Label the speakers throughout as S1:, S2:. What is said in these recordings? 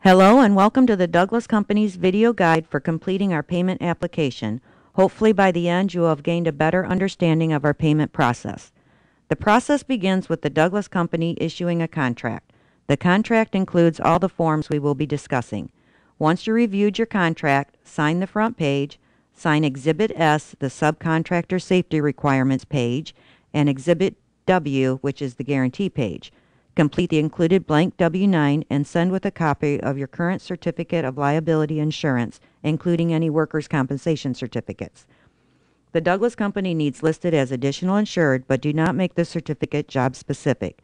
S1: Hello and welcome to the Douglas Company's video guide for completing our payment application. Hopefully by the end you will have gained a better understanding of our payment process. The process begins with the Douglas Company issuing a contract. The contract includes all the forms we will be discussing. Once you reviewed your contract, sign the front page, sign Exhibit S, the subcontractor safety requirements page, and Exhibit W, which is the guarantee page. Complete the included blank W-9 and send with a copy of your current certificate of liability insurance, including any workers' compensation certificates. The Douglas Company needs listed as additional insured, but do not make the certificate job specific.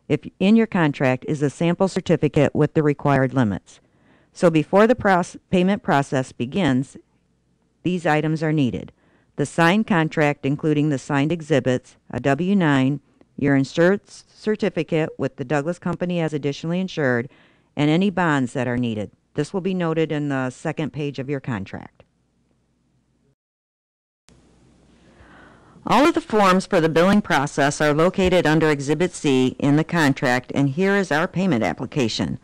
S1: If in your contract is a sample certificate with the required limits. So before the payment process begins, these items are needed. The signed contract, including the signed exhibits, a W-9, your insured certificate with the Douglas Company as additionally insured, and any bonds that are needed. This will be noted in the second page of your contract. All of the forms for the billing process are located under Exhibit C in the contract, and here is our payment application.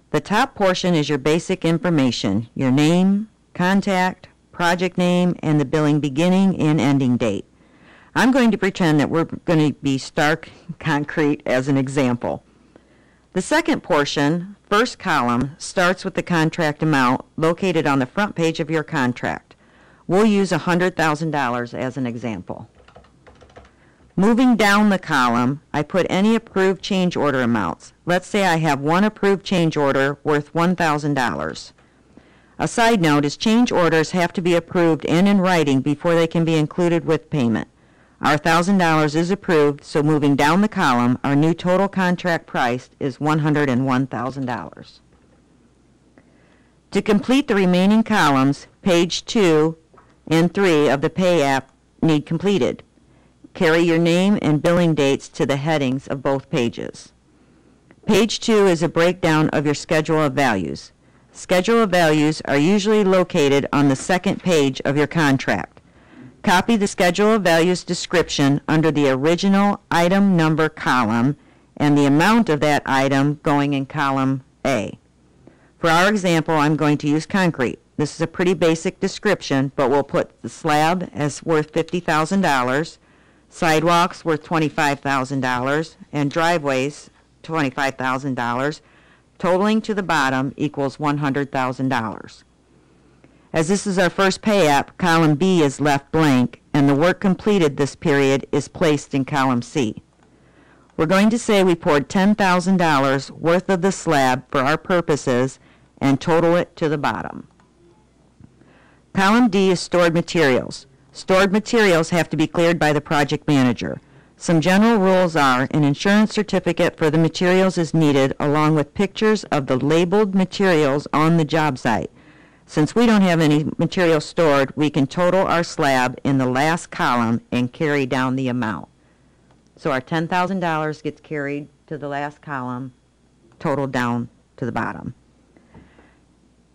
S1: The top portion is your basic information, your name, contact, project name, and the billing beginning and ending date. I'm going to pretend that we're going to be stark concrete as an example. The second portion, first column, starts with the contract amount located on the front page of your contract. We'll use $100,000 as an example. Moving down the column, I put any approved change order amounts. Let's say I have one approved change order worth $1,000. A side note is change orders have to be approved and in writing before they can be included with payment. Our $1,000 is approved, so moving down the column, our new total contract price is $101,000. To complete the remaining columns, page 2 and 3 of the pay app need completed. Carry your name and billing dates to the headings of both pages. Page 2 is a breakdown of your schedule of values. Schedule of values are usually located on the second page of your contract. Copy the schedule of values description under the original item number column and the amount of that item going in column A. For our example, I'm going to use concrete. This is a pretty basic description, but we'll put the slab as worth $50,000, sidewalks worth $25,000, and driveways $25,000, totaling to the bottom equals $100,000. As this is our first pay app, column B is left blank, and the work completed this period is placed in column C. We're going to say we poured $10,000 worth of the slab for our purposes and total it to the bottom. Column D is stored materials. Stored materials have to be cleared by the project manager. Some general rules are an insurance certificate for the materials is needed along with pictures of the labeled materials on the job site. Since we don't have any material stored, we can total our slab in the last column and carry down the amount. So our $10,000 gets carried to the last column, totaled down to the bottom.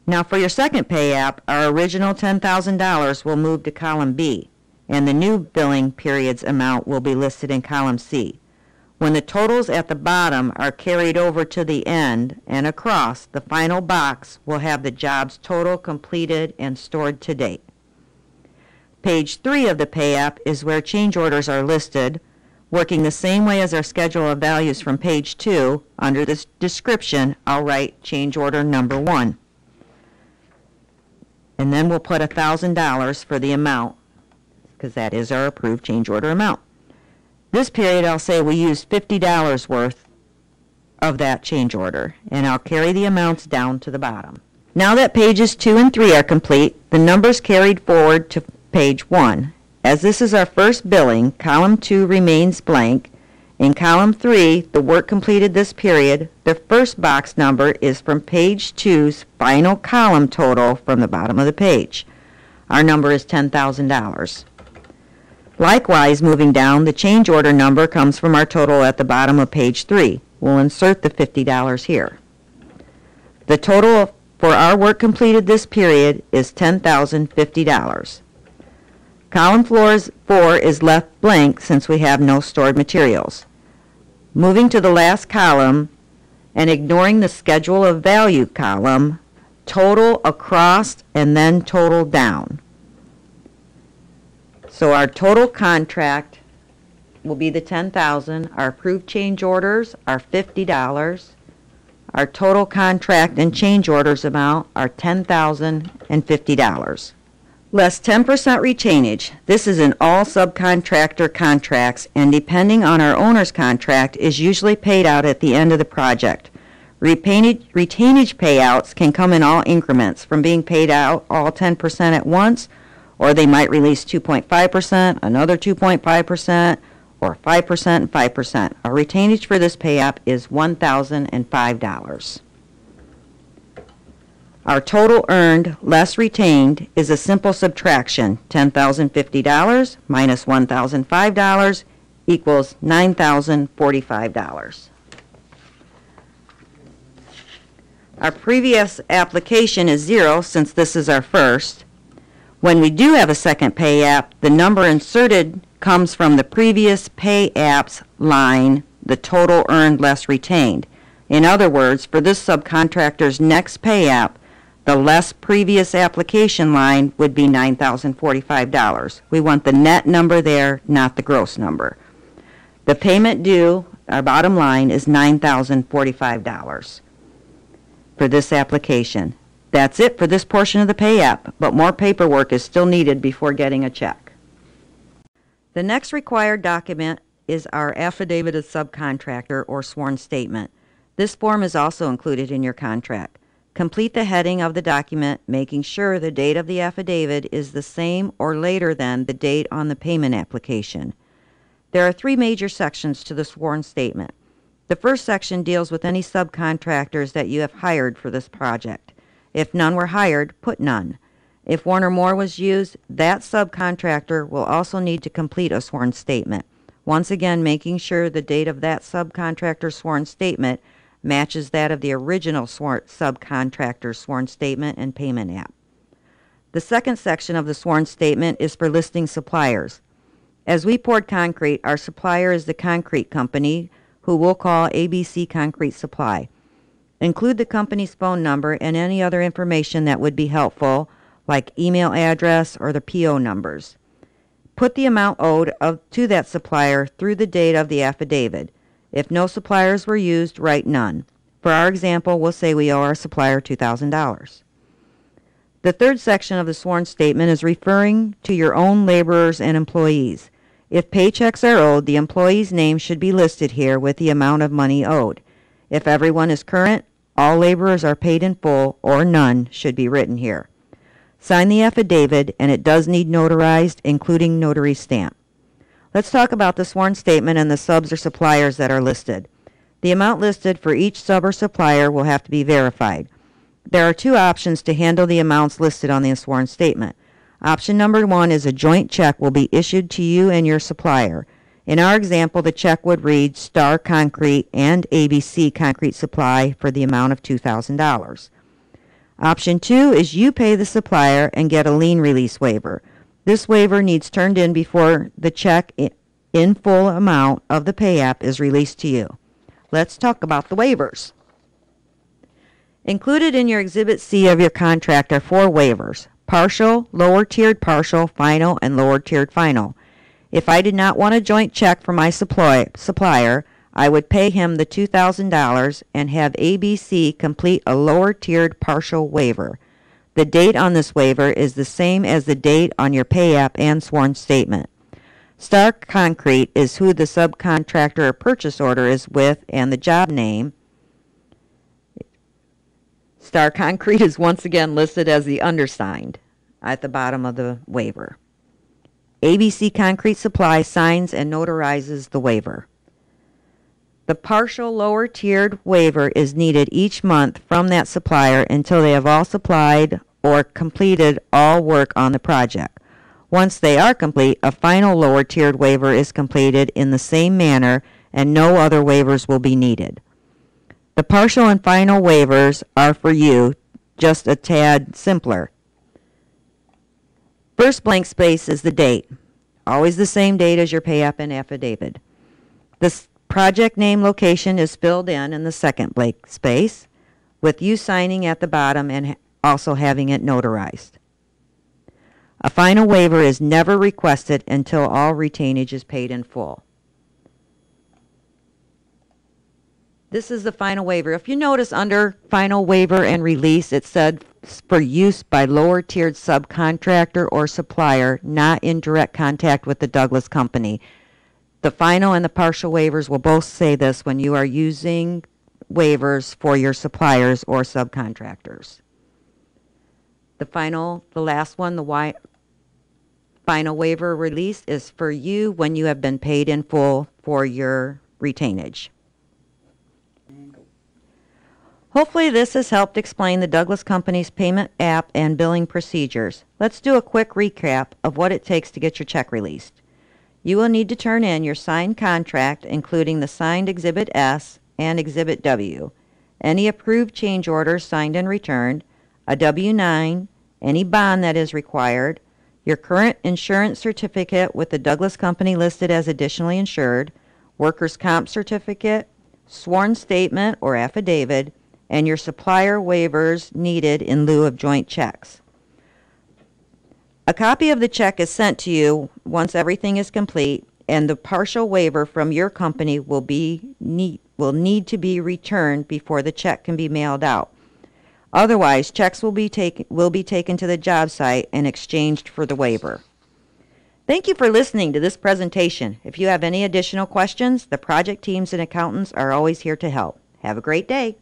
S1: Now for your second pay app, our original $10,000 will move to column B, and the new billing period's amount will be listed in column C. When the totals at the bottom are carried over to the end and across, the final box will have the job's total completed and stored to date. Page 3 of the pay app is where change orders are listed, working the same way as our schedule of values from page 2. Under this description, I'll write change order number 1. And then we'll put $1,000 for the amount, because that is our approved change order amount. This period, I'll say we used $50 worth of that change order, and I'll carry the amounts down to the bottom. Now that pages 2 and 3 are complete, the numbers carried forward to page 1. As this is our first billing, column 2 remains blank. In column 3, the work completed this period, the first box number is from page 2's final column total from the bottom of the page. Our number is $10,000. Likewise, moving down, the change order number comes from our total at the bottom of page 3. We'll insert the $50 here. The total for our work completed this period is $10,050. Column 4 is left blank since we have no stored materials. Moving to the last column, and ignoring the schedule of value column, total across and then total down. So our total contract will be the $10,000. Our approved change orders are $50. Our total contract and change orders amount are $10,050. Less 10% retainage. This is in all subcontractor contracts, and depending on our owner's contract, is usually paid out at the end of the project. Retainage payouts can come in all increments, from being paid out all 10% at once, or they might release 2.5%, another 2.5%, or 5% and 5%. Our retainage for this payout is $1,005. Our total earned less retained is a simple subtraction. $10,050 minus $1,005 equals $9,045. Our previous application is 0 since this is our first. When we do have a second pay app, the number inserted comes from the previous pay apps line, the total earned less retained. In other words, for this subcontractor's next pay app, the less previous application line would be $9,045. We want the net number there, not the gross number. The payment due, our bottom line, is $9,045 for this application. That's it for this portion of the pay app, but more paperwork is still needed before getting a check. The next required document is our affidavit of subcontractor or sworn statement. This form is also included in your contract. Complete the heading of the document, making sure the date of the affidavit is the same or later than the date on the payment application. There are 3 major sections to the sworn statement. The first section deals with any subcontractors that you have hired for this project. If none were hired, put none. If one or more was used, that subcontractor will also need to complete a sworn statement. Once again, making sure the date of that subcontractor's sworn statement matches that of the original subcontractor's sworn statement and payment app. The second section of the sworn statement is for listing suppliers. As we poured concrete, our supplier is the concrete company, who we'll call ABC Concrete Supply. Include the company's phone number and any other information that would be helpful, like email address or the PO numbers. Put the amount owed to that supplier through the date of the affidavit. If no suppliers were used, write none. For our example, we'll say we owe our supplier $2,000. The third section of the sworn statement is referring to your own laborers and employees. If paychecks are owed, the employee's name should be listed here with the amount of money owed. If everyone is current, all laborers are paid in full, or none should be written here. Sign the affidavit, and it does need notarized, including notary stamp. Let's talk about the sworn statement and the subs or suppliers that are listed. The amount listed for each sub or supplier will have to be verified. There are 2 options to handle the amounts listed on the sworn statement. Option number 1 is a joint check will be issued to you and your supplier. In our example, the check would read Star Concrete and ABC Concrete Supply for the amount of $2,000. Option 2 is you pay the supplier and get a lien release waiver. This waiver needs turned in before the check in full amount of the pay app is released to you. Let's talk about the waivers. Included in your Exhibit C of your contract are 4 waivers: partial, lower tiered partial, final, and lower tiered final. If I did not want a joint check from my supplier, I would pay him the $2,000 and have ABC complete a lower tiered partial waiver. The date on this waiver is the same as the date on your pay app and sworn statement. Star Concrete is who the subcontractor or purchase order is with, and the job name. Star Concrete is once again listed as the undersigned at the bottom of the waiver. ABC Concrete Supply signs and notarizes the waiver. The partial lower tiered waiver is needed each month from that supplier until they have all supplied or completed all work on the project. Once they are complete, a final lower tiered waiver is completed in the same manner and no other waivers will be needed. The partial and final waivers are for you, just a tad simpler. First blank space is the date, always the same date as your pay app and affidavit. The project name location is filled in the second blank space, with you signing at the bottom and also having it notarized. A final waiver is never requested until all retainage is paid in full. This is the final waiver. If you notice under final waiver and release, it said for use by lower tiered subcontractor or supplier not in direct contact with the Douglas Company. The final and the partial waivers will both say this when you are using waivers for your suppliers or subcontractors. The last one, the final waiver release is for you when you have been paid in full for your retainage. Hopefully this has helped explain the Douglas Company's payment app and billing procedures. Let's do a quick recap of what it takes to get your check released. You will need to turn in your signed contract, including the signed Exhibit S and Exhibit W, any approved change orders signed and returned, a W-9, any bond that is required, your current insurance certificate with the Douglas Company listed as additionally insured, workers' comp certificate, sworn statement or affidavit, and your supplier waivers needed in lieu of joint checks. A copy of the check is sent to you once everything is complete, and the partial waiver from your company will need to be returned before the check can be mailed out. Otherwise, checks will be taken to the job site and exchanged for the waiver. Thank you for listening to this presentation. If you have any additional questions, the project teams and accountants are always here to help. Have a great day.